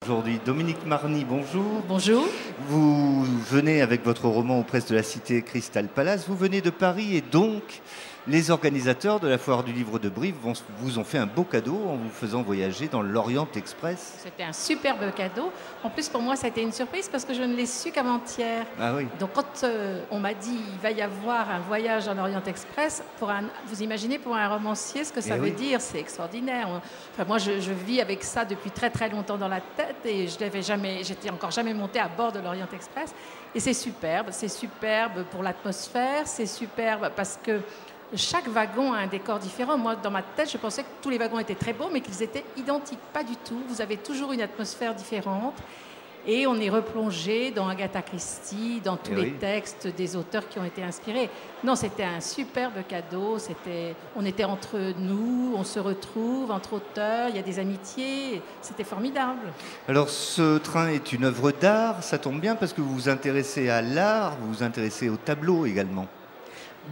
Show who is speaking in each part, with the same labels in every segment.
Speaker 1: Aujourd'hui, Dominique Marny, bonjour.
Speaker 2: Bonjour.
Speaker 1: Vous venez avec votre roman aux presses de la Cité Crystal Palace. Vous venez de Paris et donc les organisateurs de la Foire du Livre de Brive vous ont fait un beau cadeau en vous faisant voyager dans l'Orient Express.
Speaker 2: C'était un superbe cadeau. En plus, pour moi, ça a été une surprise parce que je ne l'ai su qu'avant-hier.
Speaker 1: Ah oui.
Speaker 2: Donc, quand on m'a dit il va y avoir un voyage dans l'Orient Express, vous imaginez pour un romancier ce que ça veut dire, c'est extraordinaire. Enfin, moi, je vis avec ça depuis très très longtemps dans la tête et j'étais encore jamais montée à bord de l'Orient Express. Et c'est superbe pour l'atmosphère, c'est superbe parce que chaque wagon a un décor différent. Moi, dans ma tête, je pensais que tous les wagons étaient très beaux, mais qu'ils étaient identiques. Pas du tout. Vous avez toujours une atmosphère différente. Et on est replongé dans Agatha Christie, dans tous les textes des auteurs qui ont été inspirés. Non, c'était un superbe cadeau. On était entre nous, on se retrouve entre auteurs, il y a des amitiés. C'était formidable.
Speaker 1: Alors, ce train est une œuvre d'art. Ça tombe bien parce que vous vous intéressez à l'art, vous vous intéressez au tableau également.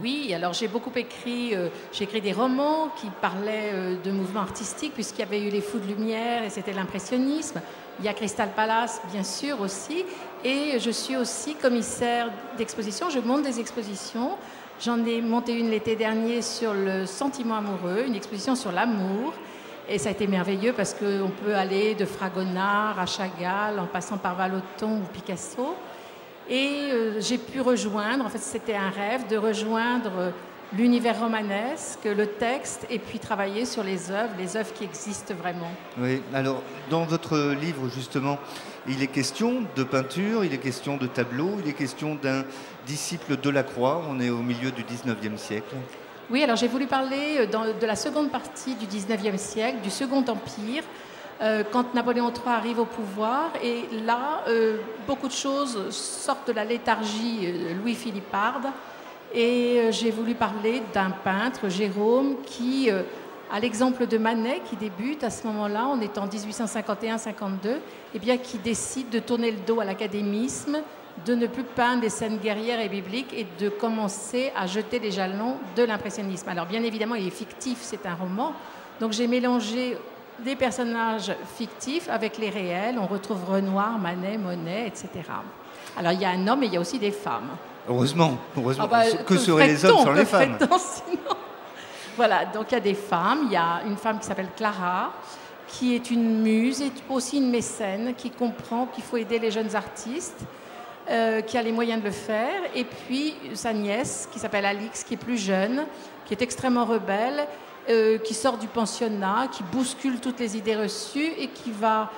Speaker 2: Oui, alors j'ai beaucoup écrit, j'ai écrit des romans qui parlaient de mouvements artistiques puisqu'il y avait eu les Fous de Lumière et c'était l'impressionnisme. Il y a Crystal Palace, bien sûr, aussi. Et je suis aussi commissaire d'exposition, je monte des expositions. J'en ai monté une l'été dernier sur le sentiment amoureux, une exposition sur l'amour. Et ça a été merveilleux parce qu'on peut aller de Fragonard à Chagall en passant par Vallotton ou Picasso. Et j'ai pu rejoindre, en fait c'était un rêve, de rejoindre l'univers romanesque, le texte, et puis travailler sur les œuvres qui existent vraiment.
Speaker 1: Oui, alors dans votre livre justement, il est question de peinture, il est question de tableau, il est question d'un disciple Delacroix, on est au milieu du 19e siècle.
Speaker 2: Oui, alors j'ai voulu parler de la seconde partie du 19e siècle, du Second Empire, quand Napoléon III arrive au pouvoir. Et là, beaucoup de choses sortent de la léthargie louis-philipparde. Et j'ai voulu parler d'un peintre, Gérôme, qui, à l'exemple de Manet, qui débute à ce moment-là, on est en 1851-52, eh bien, qui décide de tourner le dos à l'académisme, de ne plus peindre des scènes guerrières et bibliques et de commencer à jeter les jalons de l'impressionnisme. Alors, bien évidemment, il est fictif, c'est un roman. Donc, j'ai mélangé des personnages fictifs avec les réels. On retrouve Renoir, Manet, Monet, etc. Alors, il y a un homme et il y a aussi des femmes.
Speaker 1: Heureusement.
Speaker 2: Ah bah,
Speaker 1: que seraient les hommes sans les femmes?
Speaker 2: Sinon. Voilà, donc il y a des femmes. Il y a une femme qui s'appelle Clara, qui est une muse et aussi une mécène, qui comprend qu'il faut aider les jeunes artistes, qui a les moyens de le faire. Et puis sa nièce, qui s'appelle Alix, qui est plus jeune, qui est extrêmement rebelle, qui sort du pensionnat, qui bouscule toutes les idées reçues et qui va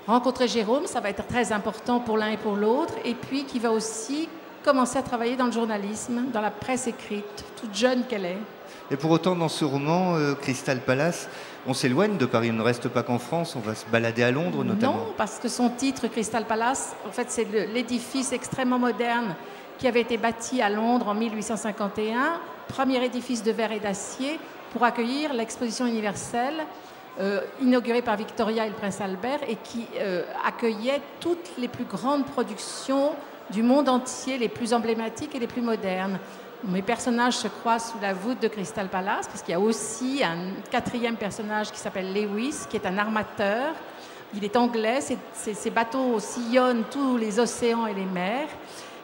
Speaker 2: rencontrer Jérôme. Ça va être très important pour l'un et pour l'autre. Et puis qui va aussi commencer à travailler dans le journalisme, dans la presse écrite, toute jeune qu'elle est.
Speaker 1: Et pour autant, dans ce roman, Crystal Palace, on s'éloigne de Paris, on ne reste pas qu'en France, on va se balader à Londres notamment.
Speaker 2: Non, parce que son titre, Crystal Palace, en fait, c'est l'édifice extrêmement moderne qui avait été bâti à Londres en 1851, premier édifice de verre et d'acier pour accueillir l'exposition universelle inaugurée par Victoria et le prince Albert et qui accueillait toutes les plus grandes productions du monde entier, les plus emblématiques et les plus modernes. Mes personnages se croisent sous la voûte de Crystal Palace parce qu'il y a aussi un quatrième personnage qui s'appelle Lewis, qui est un armateur. Il est anglais, ses bateaux sillonnent tous les océans et les mers.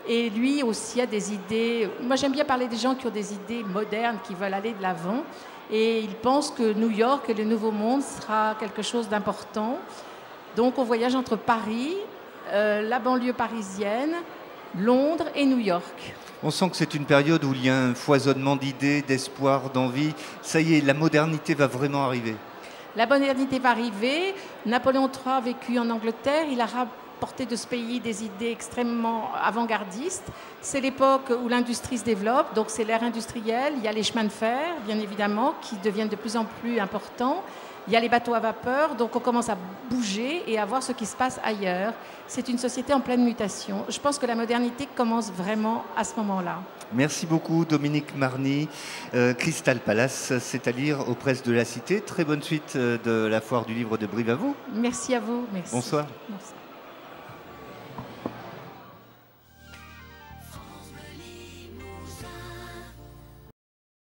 Speaker 2: Et lui aussi a des idées. Moi, j'aime bien parler des gens qui ont des idées modernes, qui veulent aller de l'avant. Et il pense que New York et le Nouveau Monde sera quelque chose d'important. Donc, on voyage entre Paris, la banlieue parisienne, Londres et New York.
Speaker 1: On sent que c'est une période où il y a un foisonnement d'idées, d'espoir, d'envie. Ça y est, la modernité va vraiment arriver.
Speaker 2: La modernité va arriver. Napoléon III a vécu en Angleterre. Il a rapporté de ce pays des idées extrêmement avant-gardistes. C'est l'époque où l'industrie se développe, donc c'est l'ère industrielle. Il y a les chemins de fer, bien évidemment, qui deviennent de plus en plus importants. Il y a les bateaux à vapeur, donc on commence à bouger et à voir ce qui se passe ailleurs. C'est une société en pleine mutation. Je pense que la modernité commence vraiment à ce moment-là.
Speaker 1: Merci beaucoup Dominique Marny. Crystal Palace, c'est à lire aux presses de la Cité. Très bonne suite de la Foire du Livre de Brive à vous.
Speaker 2: Merci à vous. Merci.
Speaker 1: Bonsoir.
Speaker 2: Merci.